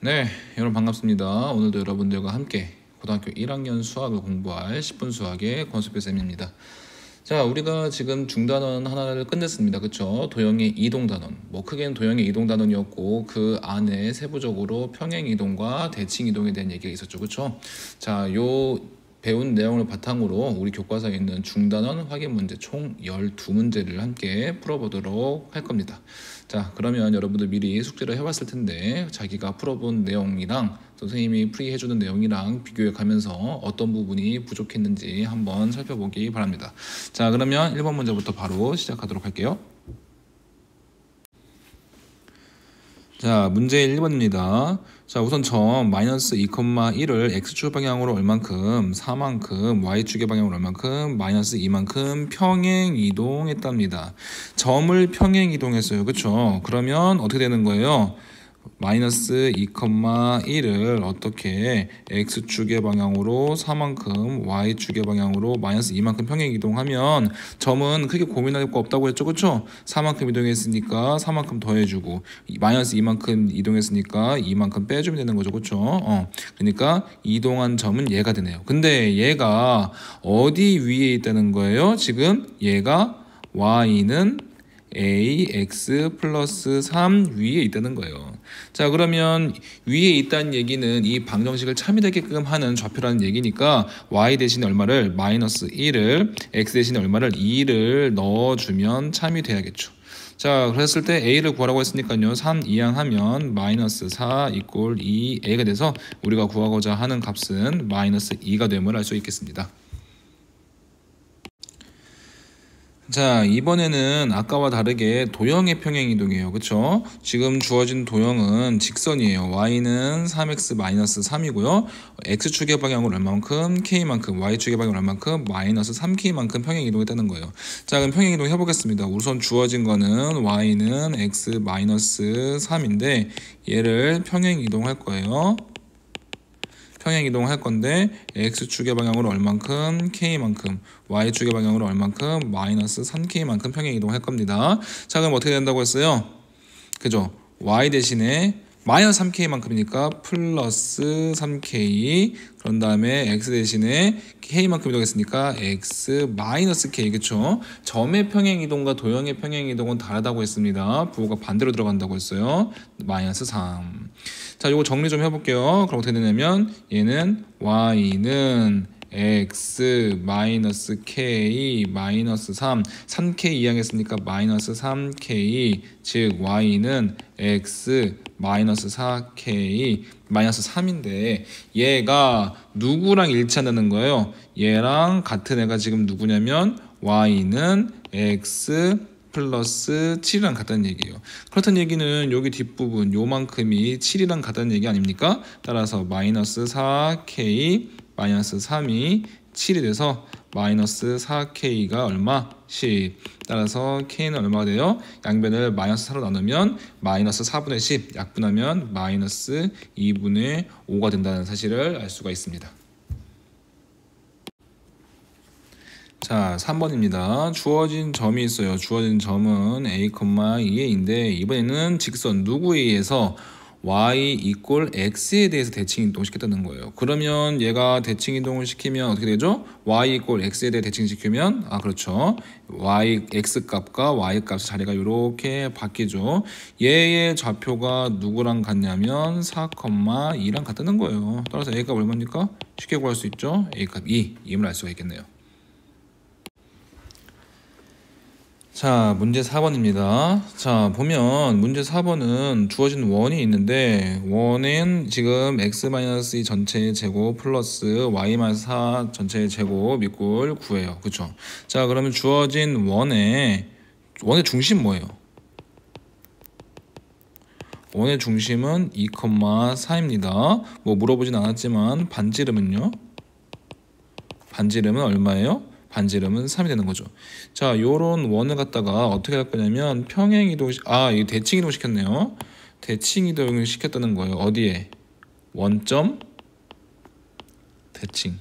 네, 여러분 반갑습니다. 오늘도 여러분들과 함께 고등학교 1학년 수학을 공부할 10분 수학의 권수표 쌤입니다. 자, 우리가 지금 중단원 하나를 끝냈습니다. 그쵸? 도형의 이동단원. 뭐 크게는 도형의 이동단원이었고 그 안에 세부적으로 평행이동과 대칭이동에 대한 얘기가 있었죠. 그쵸? 자, 요 배운 내용을 바탕으로 우리 교과서에 있는 중단원 확인 문제 총 12문제를 함께 풀어보도록 할 겁니다. 자, 그러면 여러분들 미리 숙제를 해봤을 텐데 자기가 풀어본 내용이랑 선생님이 풀이해주는 내용이랑 비교해 가면서 어떤 부분이 부족했는지 한번 살펴보기 바랍니다. 자, 그러면 1번 문제부터 바로 시작하도록 할게요. 자, 문제 1번입니다. 자, 우선 점 마이너스 2,1을 x축 방향으로 얼만큼, 4만큼, y축의 방향으로 얼만큼, 마이너스 2만큼 평행 이동했답니다. 점을 평행 이동했어요. 그쵸? 그러면 어떻게 되는 거예요? 마이너스 2,1을 어떻게 x축의 방향으로 4만큼 y축의 방향으로 마이너스 2만큼 평행 이동하면 점은 크게 고민할 거 없다고 했죠. 그쵸? 4만큼 이동했으니까 4만큼 더해주고 마이너스 2만큼 이동했으니까 2만큼 빼주면 되는 거죠. 그쵸? 그러니까 이동한 점은 얘가 되네요. 근데 얘가 어디 위에 있다는 거예요? 지금 얘가 y는 ax 플러스 3 위에 있다는 거예요. 자, 그러면 위에 있다는 얘기는 이 방정식을 참이되게끔 하는 좌표라는 얘기니까 y 대신에 얼마를 마이너스 1을 x 대신에 얼마를 2를 넣어주면 참이 돼야겠죠. 자, 그랬을 때 a를 구하라고 했으니까요. 3 이항하면 마이너스 4 이꼴 2a가 돼서 우리가 구하고자 하는 값은 마이너스 2가 됨을 알 수 있겠습니다. 자, 이번에는 아까와 다르게 도형의 평행이동이에요. 그쵸? 지금 주어진 도형은 직선이에요. y는 3x-3이고요. x축의 방향으로 얼만큼, k만큼, y축의 방향으로 얼만큼, 마이너스 3k만큼 평행이동했다는 거예요. 자, 그럼 평행이동 해보겠습니다. 우선 주어진 거는 y는 x-3인데 얘를 평행이동할 거예요. 평행 이동할 건데 x축의 방향으로 얼만큼, k만큼, y축의 방향으로 얼만큼, 마이너스 3k만큼 평행 이동할 겁니다. 자, 그럼 어떻게 된다고 했어요? 그죠? y 대신에 마이너스 3k만큼이니까 플러스 3k, 그런 다음에 x 대신에 k만큼 이동했으니까 x 마이너스 k. 그쵸? 점의 평행 이동과 도형의 평행 이동은 다르다고 했습니다. 부호가 반대로 들어간다고 했어요. 마이너스 3. 자, 요거 정리 좀 해볼게요. 그럼 어떻게 되냐면 얘는 y는 x 마이너스 k 마이너스 3k 이항했으니까 마이너스 3k, 즉 y는 x 마이너스 4k 마이너스 3인데 얘가 누구랑 일치한다는 거예요? 얘랑 같은 애가 지금 누구냐면 y는 x 플러스 7이랑 같다는 얘기예요. 그렇다는 얘기는 여기 뒷부분 요만큼이 7이랑 같다는 얘기 아닙니까? 따라서 마이너스 4k 마이너스 3이 7이 돼서 마이너스 4k가 얼마? 10. 따라서 k는 얼마가 돼요? 양변을 마이너스 4로 나누면 마이너스 4분의 10 약분하면 마이너스 2분의 5가 된다는 사실을 알 수가 있습니다. 자, 3번입니다. 주어진 점이 있어요. 주어진 점은 a, 2에인데 이번에는 직선 누구에 의해서 y 이꼴 x에 대해서 대칭 이동시켰다는 거예요. 그러면 얘가 대칭 이동을 시키면 어떻게 되죠? y 이꼴 x에 대해 대칭시키면 그렇죠. y x 값과 y 값의 자리가 이렇게 바뀌죠. 얘의 좌표가 누구랑 같냐면 4,2랑 같다는 거예요. 따라서 a 값 얼마입니까? 쉽게 구할 수 있죠. a 값 2임을 알 수가 있겠네요. 자, 문제 4번입니다. 자, 보면 문제 4번은 주어진 원이 있는데 원은 지금 x-2 전체의 제곱 플러스 y-4 전체의 제곱 이꼴 9예요. 그쵸? 자, 그러면 주어진 원의 중심 뭐예요? 원의 중심은 2,4입니다. 뭐 물어보진 않았지만 반지름은요? 반지름은 얼마예요? 반지름은 3이 되는 거죠. 자, 요런 원을 갖다가 어떻게 할 거냐면 평행이동, 이거 대칭이동 시켰네요. 대칭이동을 시켰다는 거예요. 어디에? 원점 대칭.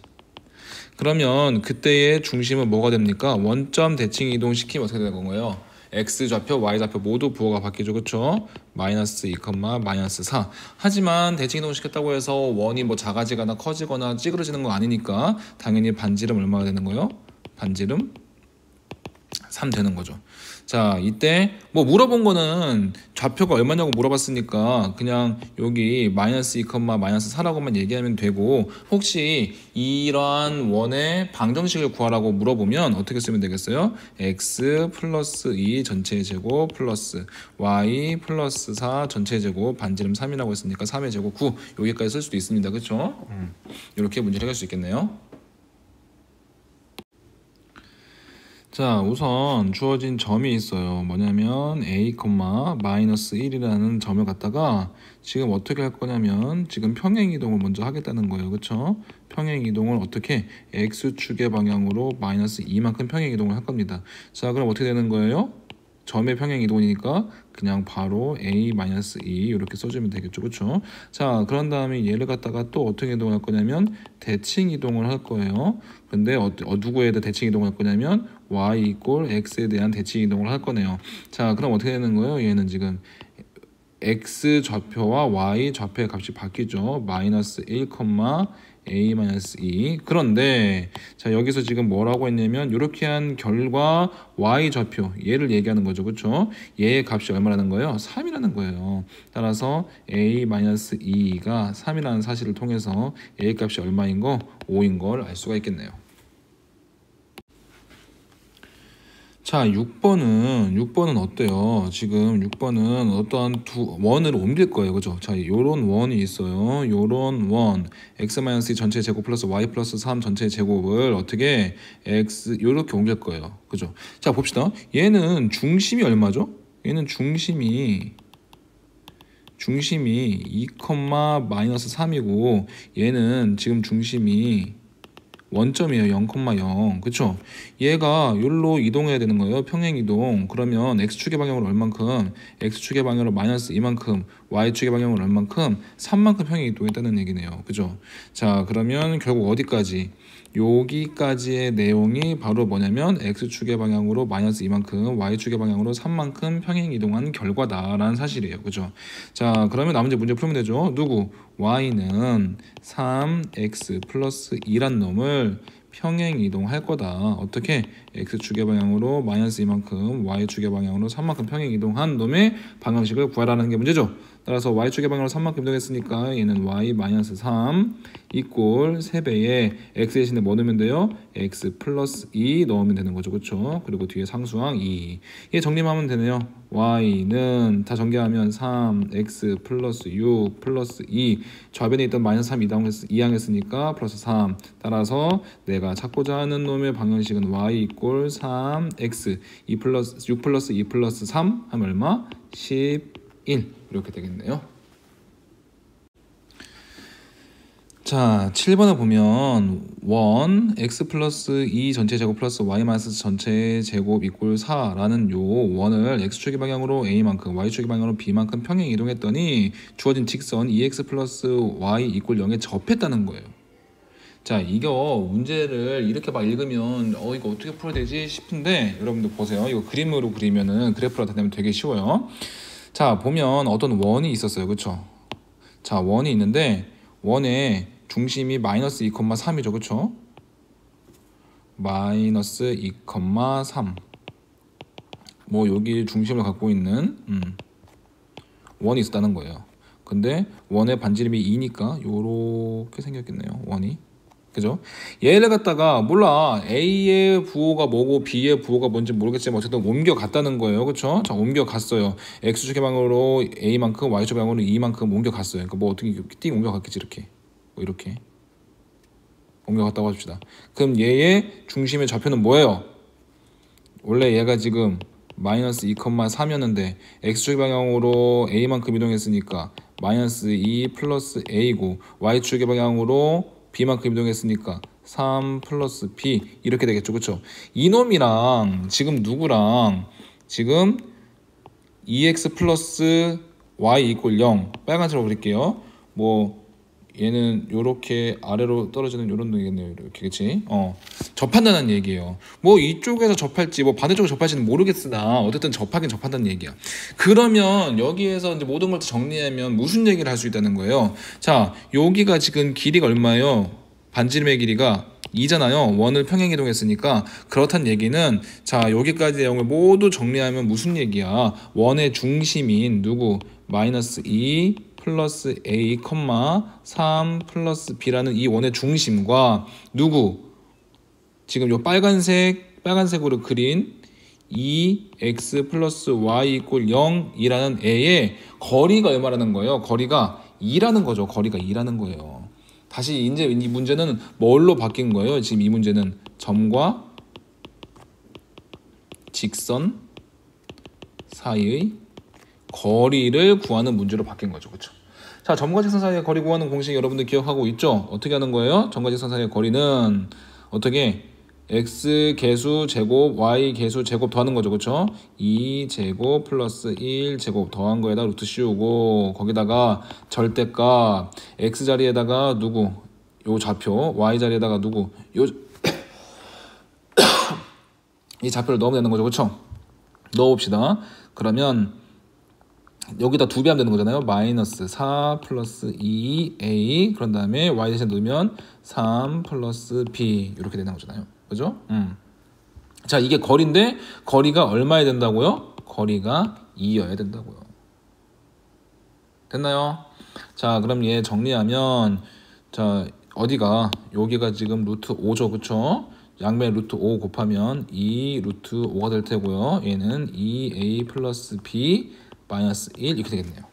그러면 그때의 중심은 뭐가 됩니까? 원점 대칭 이동 시키면 어떻게 되는 거예요? x좌표, y좌표 모두 부호가 바뀌죠. 그쵸? 마이너스 2, 마이너스 4. 하지만 대칭이동을 시켰다고 해서 원이 뭐 작아지거나 커지거나 찌그러지는 거 아니니까 당연히 반지름 얼마가 되는 거예요? 반지름 3 되는 거죠. 자, 이때 뭐 물어본 거는 좌표가 얼마냐고 물어봤으니까 그냥 여기 마이너스 2, 마이너스 4라고만 얘기하면 되고, 혹시 이러한 원의 방정식을 구하라고 물어보면 어떻게 쓰면 되겠어요? x 플러스 2 전체의 제곱 플러스 y 플러스 4 전체의 제곱 반지름 3이라고 했으니까 3의 제곱 9 여기까지 쓸 수도 있습니다. 그렇죠? 이렇게 문제를 해결할 수 있겠네요. 자, 우선 주어진 점이 있어요. 뭐냐면 a, 마이너스 1이라는 점을 갖다가 지금 어떻게 할 거냐면 지금 평행이동을 먼저 하겠다는 거예요. 그쵸? 평행이동을 어떻게? x축의 방향으로 마이너스 2만큼 평행이동을 할 겁니다. 자, 그럼 어떻게 되는 거예요? 점의 평행이동이니까 그냥 바로 a-2 이렇게 써주면 되겠죠. 그쵸? 자, 그런 다음에 얘를 갖다가 또 어떻게 이동할 거냐면 대칭 이동을 할 거예요. 근데 누구에 대해 대칭 이동을 할 거냐면 y 이꼴 x에 대한 대칭 이동을 할 거네요. 자, 그럼 어떻게 되는 거예요? 얘는 지금 x 좌표와 y 좌표의 값이 바뀌죠. 마이너스 1, a-2. 그런데 자, 여기서 지금 뭐라고 했냐면 이렇게 한 결과 y 좌표 얘를 얘기하는 거죠. 그렇죠? 얘의 값이 얼마라는 거예요? 3이라는 거예요. 따라서 a-2가 3이라는 사실을 통해서 a 값이 얼마인 거? 5인 걸 알 수가 있겠네요. 자, 6번은 어때요? 지금 6번은 어떠한 두 원을 옮길 거예요. 그죠? 자, 요런 원이 있어요. 요런 원. x-2 전체 제곱 플러스 y 플러스 3 전체 제곱을 어떻게 x 요렇게 옮길 거예요. 그죠? 자, 봅시다. 얘는 중심이 얼마죠? 얘는 중심이 2, 마이너스 3이고 얘는 지금 중심이 원점이에요. 0,0. 그쵸? 얘가 여기로 이동해야 되는 거예요. 평행이동. 그러면 x축의 방향으로 얼만큼? x축의 방향으로 마이너스 2만큼, y축의 방향으로 얼만큼? 3만큼 평행이동했다는 얘기네요. 그죠? 자, 그러면 결국 어디까지? 여기까지의 내용이 바로 뭐냐면 x축의 방향으로 마이너스 2만큼, y축의 방향으로 3만큼 평행이동한 결과다라는 사실이에요. 그죠? 자, 그러면 나머지 문제 풀면 되죠. 누구? y는 3x 플러스 2란 놈을 평행 이동할 거다. 어떻게? x축의 방향으로 마이너스 2만큼, y축의 방향으로 3만큼 평행 이동한 놈의 방정식을 구하라는 게 문제죠. 따라서 y축의 방향으로 3만큼 이동했으니까 얘는 y 마이너스 3 이꼴 3배에 x 대신에 뭐 넣으면 돼요? x 플러스 2 넣으면 되는 거죠. 그렇죠? 그리고 뒤에 상수항 2. 얘 정리하면 되네요. y는 다 전개하면 3x 플러스 6 플러스 2 좌변에 있던 마이너스 3 이항했으니까 플러스 3. 따라서 내가 찾고자 하는 놈의 방정식은 y 이꼴 3x 6 플러스 2 플러스 3 하면 얼마? 11 이렇게 되겠네요. 자, 7번을 보면 원 x 플러스 2 전체 제곱 플러스 y 마이너스 전체 제곱 이꼴 4라는 요 원을 x축의 방향으로 a만큼 y축의 방향으로 b만큼 평행 이동했더니 주어진 직선 2x 플러스 y 이꼴 0에 접했다는 거예요. 자, 이거 문제를 이렇게 막 읽으면 이거 어떻게 풀어야 되지 싶은데 여러분들 보세요. 이거 그림으로 그리면은 그래프로 나타내면 되게 쉬워요. 자, 보면 어떤 원이 있었어요. 그쵸? 자, 원이 있는데 원의 중심이 마이너스 2,3이죠. 그쵸? 마이너스 2,3 뭐 여기 중심을 갖고 있는 원이 있었다는 거예요. 근데 원의 반지름이 2니까 요렇게 생겼겠네요. 원이. 그죠? 얘를 갖다가 몰라 A의 부호가 뭐고 B의 부호가 뭔지 모르겠지만 어쨌든 옮겨갔다는 거예요. 그쵸? 자, 옮겨갔어요. X축의 방향으로 A만큼 Y축의 방향으로 2만큼 옮겨갔어요. 그러니까 뭐 어떻게 띵 옮겨갔겠지 이렇게 뭐 이렇게 옮겨갔다고 합시다. 그럼 얘의 중심의 좌표는 뭐예요? 원래 얘가 지금 마이너스 2,3이었는데 X축의 방향으로 A만큼 이동했으니까 마이너스 2 플러스 A고 Y축의 방향으로 B만큼 이동했으니까 3 플러스 B 이렇게 되겠죠. 그쵸? 이놈이랑 지금 누구랑 지금 2x 플러스 y 이꼴 0 빨간색으로 그릴게요. 뭐 얘는 요렇게 아래로 떨어지는 요런 놈이겠네요. 이렇게, 그치? 접한다는 얘기예요. 뭐 이쪽에서 접할지 뭐 반대쪽에서 접할지는 모르겠으나 어쨌든 접하긴 접한다는 얘기야. 그러면 여기에서 이제 모든 걸 정리하면 무슨 얘기를 할 수 있다는 거예요? 자, 여기가 지금 길이가 얼마예요? 반지름의 길이가 2잖아요. 원을 평행이동했으니까. 그렇단 얘기는 자, 여기까지 내용을 모두 정리하면 무슨 얘기야? 원의 중심인 누구? 마이너스 2 플러스 a, 3 플러스 b라는 이 원의 중심과 누구? 지금 요 빨간색으로 그린 2x 플러스 y 이퀄 0이라는 애의 거리가 얼마라는 거예요? 거리가 2라는 거죠. 거리가 2라는 거예요. 다시 이제 이 문제는 뭘로 바뀐 거예요? 지금 이 문제는 점과 직선 사이의 거리를 구하는 문제로 바뀐 거죠. 그렇죠? 자, 점과 직선 사이의 거리 구하는 공식 여러분들 기억하고 있죠? 어떻게 하는 거예요? 점과 직선 사이의 거리는 어떻게 x 개수 제곱 y 개수 제곱 더하는 거죠. 그렇죠? 2제곱 플러스 1제곱 더한 거에다 루트 씌우고 거기다가 절대값 x 자리에다가 누구? 요 좌표 y 자리에다가 누구? 요 이 좌표를 넣으면 되는 거죠. 그렇죠? 넣어봅시다. 그러면 여기다 2배 하면 되는 거잖아요. 마이너스 4 플러스 2a 그런 다음에 y 대신 넣으면 3 플러스 b 이렇게 되는 거잖아요. 그죠? 자, 이게 거리인데 거리가 얼마야 된다고요? 거리가 2여야 된다고요. 됐나요? 자, 그럼 얘 정리하면 자, 어디가 여기가 지금 루트 5죠. 그쵸? 양변에 루트 5 곱하면 2 루트 5가 될 테고요. 얘는 2a 플러스 b 마이너스 1 이렇게 되겠네요.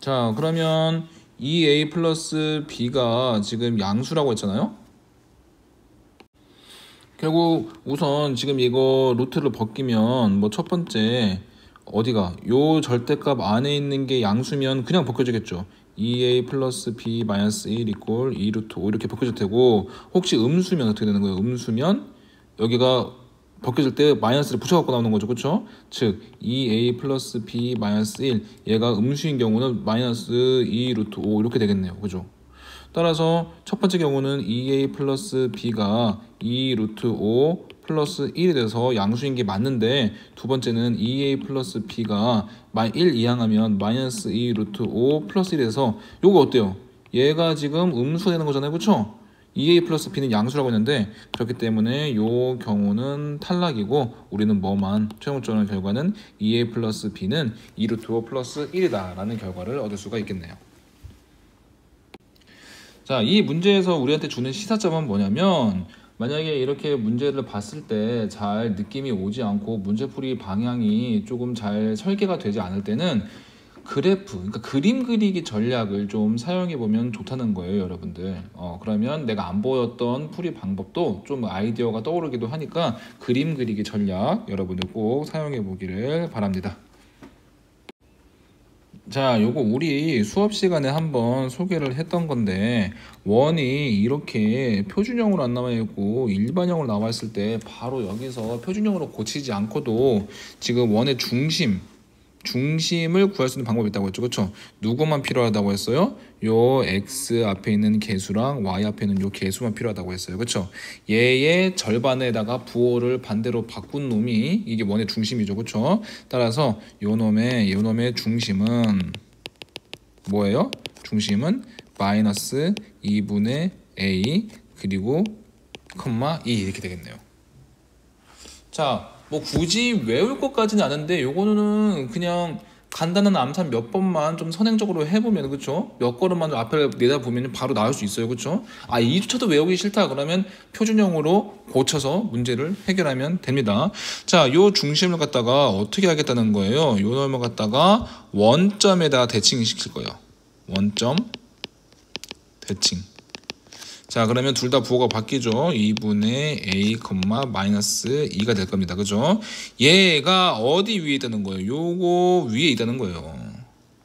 자, 그러면 2a 플러스 b가 지금 양수라고 했잖아요. 결국 우선 지금 이거 루트를 벗기면 뭐 첫 번째 어디가 요 절대값 안에 있는 게 양수면 그냥 벗겨지겠죠. 2a 플러스 b 마이너스 1 이퀄 2 루트 5 이렇게 벗겨질 테고 혹시 음수면 어떻게 되는 거예요? 음수면 여기가 벗겨질 때 마이너스를 붙여갖고 나오는 거죠. 그렇죠? 즉 2a 플러스 b 마이너스 1 얘가 음수인 경우는 마이너스 2 루트 5 이렇게 되겠네요. 그죠? 따라서 첫 번째 경우는 2a 플러스 b가 2 루트 5 플러스 1이 돼서 양수인 게 맞는데 두 번째는 2a 플러스 b가 1 이항하면 마이너스 2 루트 5 플러스 1이 돼서 요거 어때요? 얘가 지금 음수가 되는 거잖아요. 그렇죠? 2a 플러스 b는 양수라고 했는데 그렇기 때문에 요 경우는 탈락이고 우리는 뭐만 최종적인 결과는 2a 플러스 b는 2 루트 5 플러스 1이다 라는 결과를 얻을 수가 있겠네요. 자, 이 문제에서 우리한테 주는 시사점은 뭐냐면 만약에 이렇게 문제를 봤을 때 잘 느낌이 오지 않고 문제풀이 방향이 조금 잘 설계가 되지 않을 때는 그래프, 그러니까 그림 그리기 전략을 좀 사용해 보면 좋다는 거예요, 여러분들. 그러면 내가 안 보였던 풀이 방법도 좀 아이디어가 떠오르기도 하니까 그림 그리기 전략 여러분들 꼭 사용해 보기를 바랍니다. 자, 요거 우리 수업 시간에 한번 소개를 했던 건데 원이 이렇게 표준형으로 안 나와 있고 일반형으로 나와 있을 때 바로 여기서 표준형으로 고치지 않고도 지금 원의 중심을 구할 수 있는 방법이 있다고 했죠. 그렇죠? 누구만 필요하다고 했어요? 요 x 앞에 있는 개수랑 y 앞에 있는 요 개수만 필요하다고 했어요. 그렇죠? 얘의 절반에다가 부호를 반대로 바꾼 놈이 이게 원의 중심이죠. 그렇죠? 따라서 요 놈의 중심은 뭐예요? 중심은 마이너스 2분의 a 그리고 콤마 2 이렇게 되겠네요. 자, 뭐 굳이 외울 것까지는 아는데 요거는 그냥 간단한 암산 몇 번만 좀 선행적으로 해보면 그쵸? 몇 걸음만 앞에 내다보면 바로 나올 수 있어요. 그쵸? 아, 이조차도 외우기 싫다 그러면 표준형으로 고쳐서 문제를 해결하면 됩니다. 자, 요 중심을 갖다가 어떻게 하겠다는 거예요? 요 놈을 갖다가 원점에다 대칭시킬 거예요. 원점 대칭. 자, 그러면 둘 다 부호가 바뀌죠. 2분의 a, 마이너스 2가 될 겁니다. 그죠? 얘가 어디 위에 있다는 거예요? 요거 위에 있다는 거예요.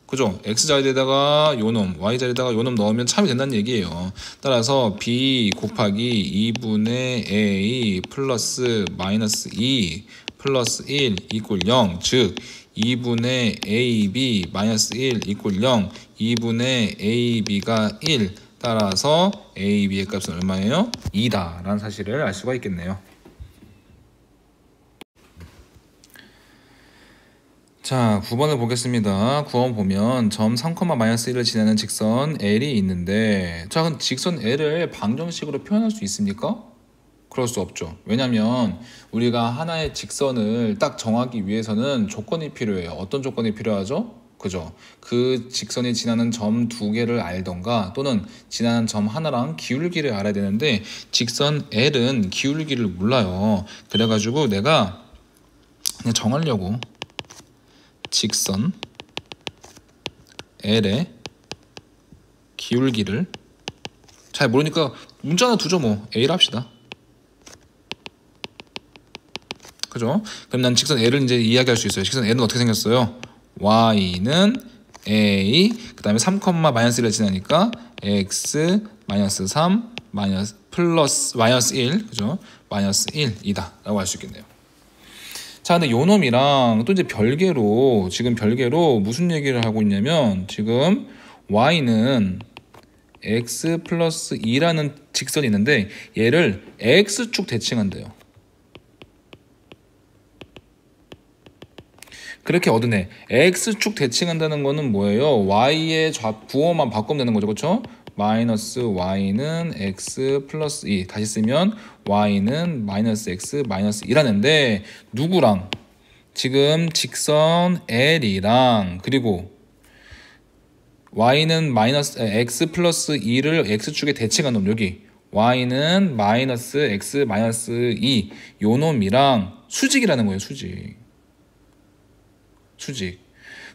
그죠? x 자리에다가 요놈, y 자리에다가 요놈 넣으면 참이 된다는 얘기예요. 따라서 b 곱하기 2분의 a 플러스 마이너스 2 플러스 1 이퀄 0. 즉 2분의 AB 마이너스 1 이꼴 0, 2분의 AB가 1, 따라서 AB의 값은 얼마예요? 2다 라는 사실을 알 수가 있겠네요. 자, 9번을 보겠습니다. 9번 보면 점 3, 마이너스 1을 지나는 직선 L이 있는데, 자, 그럼 직선 L을 방정식으로 표현할 수 있습니까? 그럴 수 없죠. 왜냐면 우리가 하나의 직선을 딱 정하기 위해서는 조건이 필요해요. 어떤 조건이 필요하죠? 그죠? 그 직선이 지나는 점 2개를 알던가 또는 지나는 점 하나랑 기울기를 알아야 되는데, 직선 L은 기울기를 몰라요. 그래가지고 내가 그냥 정하려고 직선 L의 기울기를 잘 모르니까 문자 하나 두죠. 뭐 A를 합시다. 그죠? 그럼 난 직선 L을 이제 이야기할 수 있어요. 직선 L은 어떻게 생겼어요? Y는 A, 그 다음에 3, 마이너스 1을 지나니까 X 마이너스 3 마이너스 플러스 마이너스 1, 그죠? 마이너스 1이다 라고 할 수 있겠네요. 자, 근데 요 놈이랑 또 이제 지금 별개로 무슨 얘기를 하고 있냐면, 지금 Y는 X 플러스 2라는 직선이 있는데 얘를 X축 대칭한대요. 그렇게 얻으네. X축 대칭한다는 거는 뭐예요? Y의 부호만 바꾸면 되는 거죠. 그렇죠? 마이너스 Y는 X 플러스 2 다시 쓰면 Y는 마이너스 X 마이너스 2라는데, 누구랑? 지금 직선 L이랑, 그리고 Y는 마이너스 X 플러스 2를 X축에 대칭한 놈, 여기 Y는 마이너스 X 마이너스 2 요 놈이랑 수직이라는 거예요. 수직.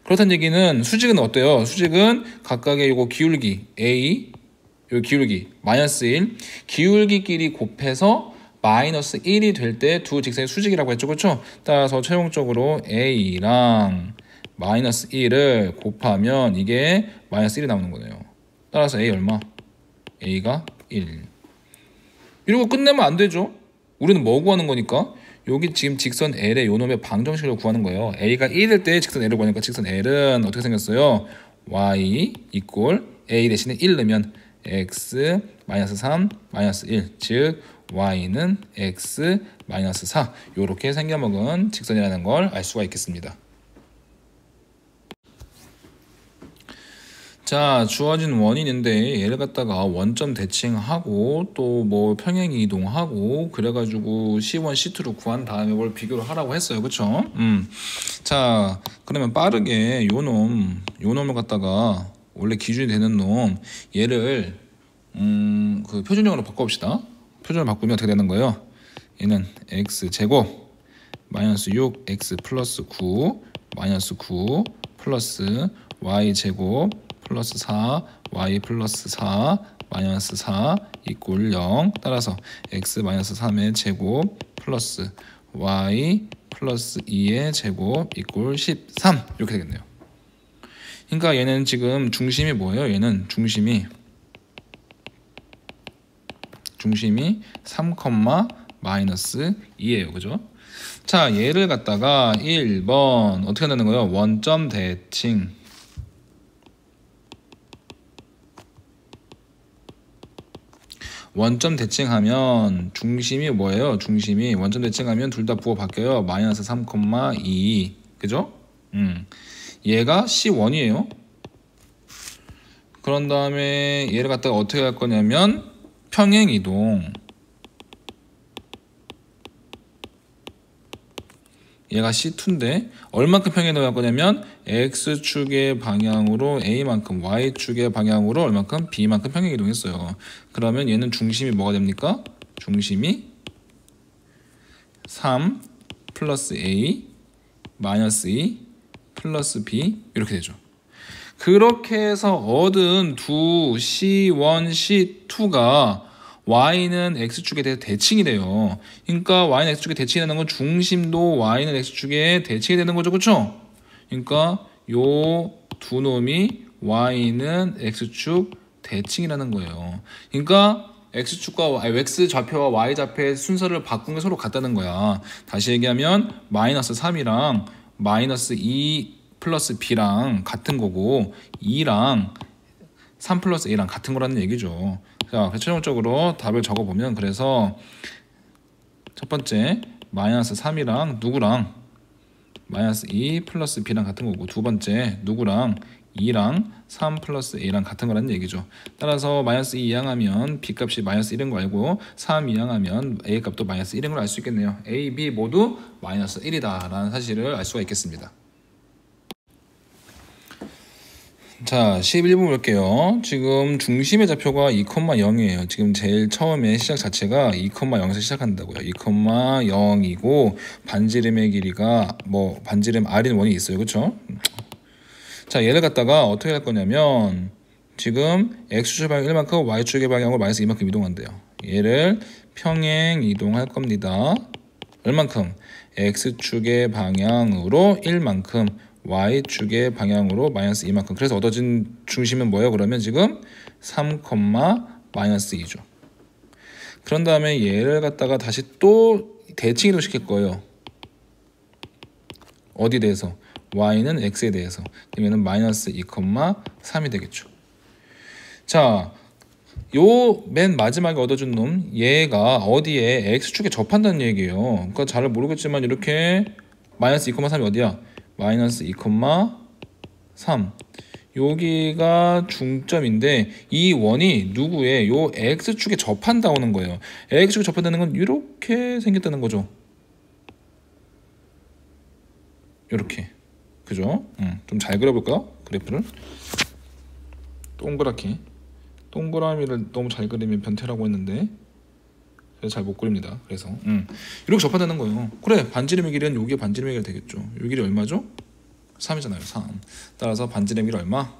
그렇다는 얘기는 수직은 어때요? 수직은 각각의 요거 기울기 A, 요 기울기 마이너스 1, 기울기끼리 곱해서 마이너스 1이 될 때 두 직선의 수직이라고 했죠. 그렇죠? 따라서 최종적으로 A랑 마이너스 1을 곱하면 이게 마이너스 1이 나오는 거네요. 따라서 A 얼마? A가 1. 이러고 끝내면 안 되죠. 우리는 뭐 구하는 거니까? 여기 지금 직선 L의 요 놈의 방정식을 구하는 거예요. A가 1일 때 직선 L을 구하니까 직선 L은 어떻게 생겼어요? Y 이꼴 A 대신에 1 넣으면 X 마이너스 3 마이너스 1, 즉 Y는 X 마이너스 4 요렇게 생겨먹은 직선이라는 걸 알 수가 있겠습니다. 자, 주어진 원인인데 얘를 갖다가 원점 대칭하고 또 뭐 평행 이동하고 그래가지고 C1, C2로 구한 다음에 뭘 비교를 하라고 했어요. 그쵸? 자, 그러면 빠르게 요 놈을 갖다가 원래 기준이 되는 놈 얘를 그 표준형으로 바꿔봅시다. 표준을 바꾸면 어떻게 되는 거예요? 얘는 X제곱 마이너스 6 X 플러스 9 마이너스 9 플러스 Y제곱 플러스 4 Y 플러스 4 마이너스 4 이꼴 0. 따라서 X 마이너스 3의 제곱 플러스 Y 플러스 2의 제곱 이꼴 13 이렇게 되겠네요. 그러니까 얘는 지금 중심이 뭐예요? 얘는 중심이 3, 마이너스 2예요. 그죠? 자, 얘를 갖다가 1번 어떻게 한다는 거예요? 원점 대칭. 원점 대칭하면 중심이 뭐예요? 중심이 원점 대칭하면 둘 다 부호 바뀌어요. 마이너스 3, 2. 그죠? 얘가 C1이에요. 그런 다음에 얘를 갖다가 어떻게 할 거냐면 평행 이동. 얘가 C2인데 얼만큼 평행 이동할 거냐면 X축의 방향으로 A만큼, Y축의 방향으로 얼만큼? B만큼 평행 이동했어요. 그러면 얘는 중심이 뭐가 됩니까? 중심이 3 플러스 A 마이너스 2 플러스 B 이렇게 되죠. 그렇게 해서 얻은 두 C1, C2가 Y는 X축에 대해 대칭이 돼요. 그러니까 Y는 X축에 대칭이 되는 건 중심도 Y는 X축에 대칭이 되는 거죠. 그렇죠? 그러니까 요 두 놈이 Y는 X축 대칭이라는 거예요. 그러니까 X축과 X좌표와 Y좌표의 순서를 바꾼 게 서로 같다는 거야. 다시 얘기하면 마이너스 3이랑 마이너스 2 플러스 b랑 같은 거고 2랑 3 플러스 a랑 같은 거라는 얘기죠. 자, 최종적으로 답을 적어보면 그래서 첫 번째 마이너스 3이랑 누구랑 마이너스 2 플러스 b랑 같은 거고 두 번째 누구랑 2랑 3 플러스 a랑 같은 거라는 얘기죠. 따라서 마이너스 2 이항하면 b 값이 마이너스 1인 거 알고 3 이항하면 a 값도 마이너스 1인 걸 알 수 있겠네요. a, b 모두 마이너스 1이다 라는 사실을 알 수가 있겠습니다. 자, 11번 볼게요. 지금 중심의 좌표가 2,0이에요. 지금 제일 처음에 시작 자체가 2,0에서 시작한다고요. 2,0이고 반지름의 길이가 뭐 반지름 r인 원이 있어요. 그렇죠? 자, 얘를 갖다가 어떻게 할 거냐면 지금 x축의 방향 1만큼 y축의 방향으로 마이너스 2만큼 이동한대요. 얘를 평행 이동할 겁니다. 얼만큼? x축의 방향으로 1만큼 y축의 방향으로 마이너스 2만큼. 그래서 얻어진 중심은 뭐예요? 그러면 지금 3, 마이너스 2죠. 그런 다음에 얘를 갖다가 다시 또 대칭 이동시킬 거예요. 어디 대해서? y는 x에 대해서. 그러면 마이너스 2,3이 되겠죠. 자, 요 맨 마지막에 얻어준 놈 얘가 어디에 x축에 접한다는 얘기예요. 그러니까 잘 모르겠지만 이렇게 마이너스 2,3이 어디야? 마이너스 2,3 여기가 중점인데 이 원이 누구의 요 x축에 접한다는 거예요. x축에 접한다는 건 이렇게 생겼다는 거죠. 이렇게. 그죠? 좀 잘 그려볼까요? 그래프를 동그랗게. 동그라미를 너무 잘 그리면 변태라고 했는데 그래서 잘 못 그립니다. 그래서 이렇게 접하다는 거예요. 그래, 반지름의 길이는 여기에 반지름의 길이 되겠죠. 요 길이 얼마죠? 3이잖아요. 3. 따라서 반지름의 길이 얼마?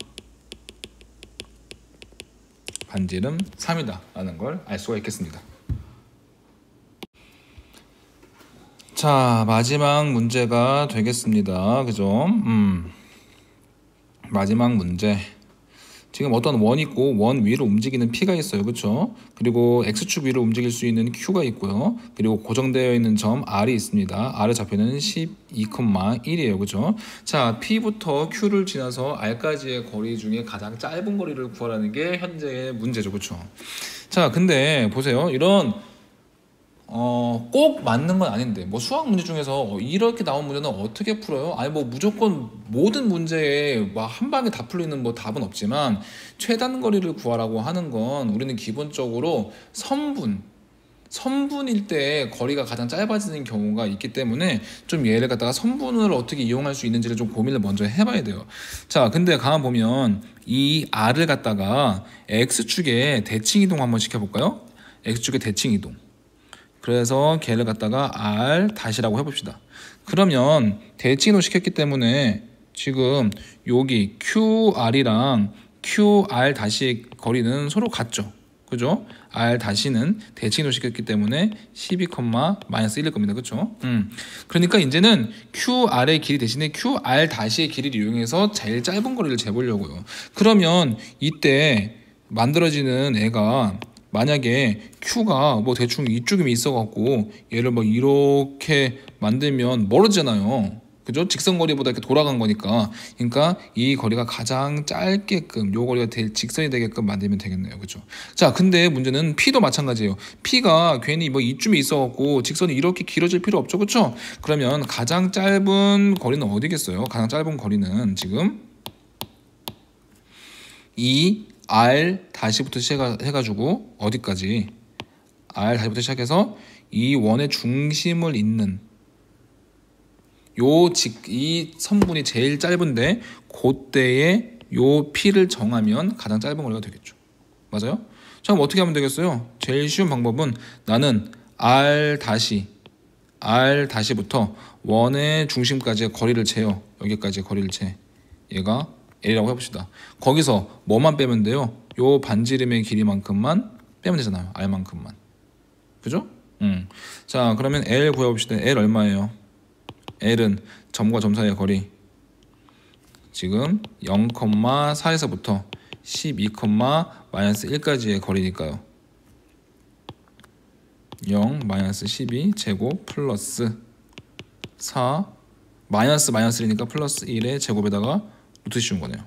반지름 3이다 라는 걸 알 수가 있겠습니다. 자, 마지막 문제가 되겠습니다. 그죠? 마지막 문제. 지금 어떤 원 있고 원 위로 움직이는 P가 있어요. 그렇죠? 그리고 X축 위로 움직일 수 있는 Q가 있고요. 그리고 고정되어 있는 점 R이 있습니다. R의 좌표는 12,1이에요. 그렇죠? 자, P부터 Q를 지나서 R까지의 거리 중에 가장 짧은 거리를 구하라는 게 현재의 문제죠. 그렇죠? 자, 근데 보세요. 이런 꼭 맞는 건 아닌데 뭐 수학 문제 중에서 이렇게 나온 문제는 어떻게 풀어요? 아니 뭐 무조건 모든 문제에 막 한 방에 다 풀리는 뭐 답은 없지만 최단 거리를 구하라고 하는 건 우리는 기본적으로 선분일 때 거리가 가장 짧아지는 경우가 있기 때문에 좀 얘를 갖다가 선분을 어떻게 이용할 수 있는지를 좀 고민을 먼저 해봐야 돼요. 자, 근데 가만 보면 이 R을 갖다가 X축에 대칭 이동 한번 시켜볼까요? X축에 대칭 이동. 그래서 걔를 갖다가 R 다시라고 해봅시다. 그러면 대칭으로 시켰기 때문에 지금 여기 QR이랑 QR 다시의 거리는 서로 같죠. 그죠? R 다시는 대칭으로 시켰기 때문에 12,-1일 겁니다. 그렇죠? 그러니까 이제는 QR의 길이 대신에 QR 다시의 길이를 이용해서 제일 짧은 거리를 재보려고요. 그러면 이때 만들어지는 애가 만약에 Q가 뭐 대충 이쪽에 있어갖고 얘를 뭐 이렇게 만들면 멀어지잖아요. 그죠? 직선거리보다 이렇게 돌아간 거니까. 그러니까 이 거리가 가장 짧게끔 요 거리가 직선이 되게끔 만들면 되겠네요. 그죠? 자, 근데 문제는 P도 마찬가지예요. P가 괜히 뭐 이쯤에 있어갖고 직선이 이렇게 길어질 필요 없죠. 그렇죠? 그러면 가장 짧은 거리는 어디겠어요? 가장 짧은 거리는 지금 이 R 다시부터 시작해가지고 어디까지? R 다시부터 시작해서 이 원의 중심을 잇는 이 선분이 제일 짧은데 그때에 요 P를 정하면 가장 짧은 거리가 되겠죠. 맞아요? 자, 그럼 어떻게 하면 되겠어요? 제일 쉬운 방법은 나는 R 다시부터 원의 중심까지의 거리를 재요. 여기까지의 거리를 재. 얘가 L이라고 해봅시다. 거기서 뭐만 빼면 돼요? 요 반지름의 길이만큼만 빼면 되잖아요. R만큼만. 그죠? 자, 그러면 L 구해봅시다. L 얼마예요? L은 점과 점 사이의 거리 지금 0,4에서부터 12,-1까지의 거리니까요. 0 -12 제곱 플러스 4 마이너스 마이너스니까 플러스 1의 제곱에다가 루트 씌운 거네요.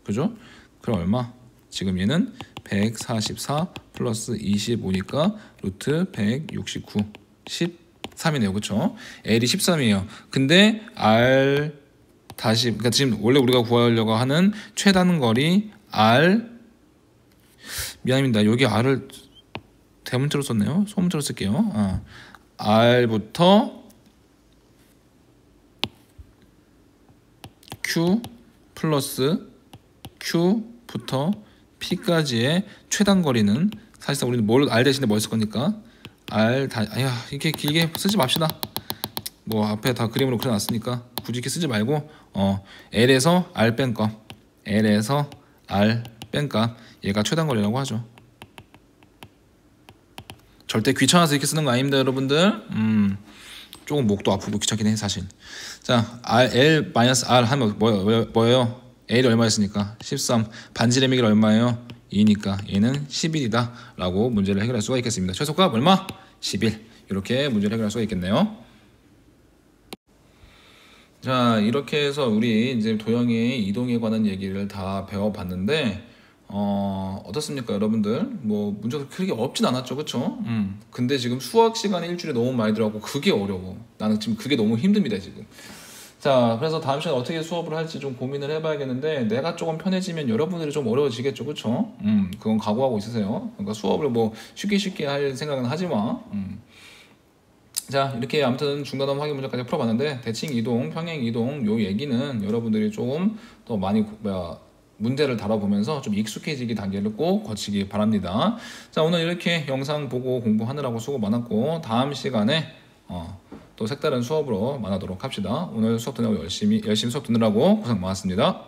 그죠? 그럼 얼마? 지금 얘는 144 플러스 25니까 루트 169 13이네요. 그쵸? L이 13이에요. 근데 R 다시 그러니까 지금 원래 우리가 구하려고 하는 최단거리 R 미안합니다. 여기 R을 대문자로 썼네요. 소문자로 쓸게요. R부터 Q 플러스 Q부터 P까지의 최단거리는 사실상 우리는 R 대신에 뭘 쓸 겁니까? 이렇게 길게 쓰지 맙시다. 뭐 앞에 다 그림으로 그려놨으니까 굳이 이렇게 쓰지 말고 L에서 R 뺀 값, L에서 R 뺀 값, 얘가 최단거리라고 하죠. 절대 귀찮아서 이렇게 쓰는 거 아닙니다, 여러분들. 조금 목도 아프고 귀찮긴 해 사실. 자, L-R 하면 뭐예요? L이 얼마였으니까 13. 반지름의 길이 얼마예요? 2니까 얘는 11이다 라고 문제를 해결할 수가 있겠습니다. 최소값 얼마? 11. 이렇게 문제를 해결할 수가 있겠네요. 자, 이렇게 해서 우리 이제 도형의 이동에 관한 얘기를 다 배워봤는데 어떻습니까, 여러분들? 뭐 문제가 크게 어렵진 않았죠, 그쵸? 근데 지금 수학 시간에 일주일에 너무 많이 들어가고 그게 어려워. 나는 지금 그게 너무 힘듭니다, 지금. 자, 그래서 다음 시간에 어떻게 수업을 할지 좀 고민을 해봐야겠는데 내가 조금 편해지면 여러분들이 좀 어려워지겠죠, 그쵸? 그건 각오하고 있으세요. 그러니까 수업을 뭐 쉽게 할 생각은 하지 마. 자, 이렇게 아무튼 중간점 확인 문제까지 풀어봤는데 대칭 이동, 평행 이동 요 얘기는 여러분들이 조금 더 많이 문제를 다뤄보면서 좀 익숙해지기 단계를 꼭 거치기 바랍니다. 자, 오늘 이렇게 영상 보고 공부하느라고 수고 많았고 다음 시간에 또 색다른 수업으로 만나도록 합시다. 오늘 수업 듣느라고 열심히 수업 듣느라고 고생 많았습니다.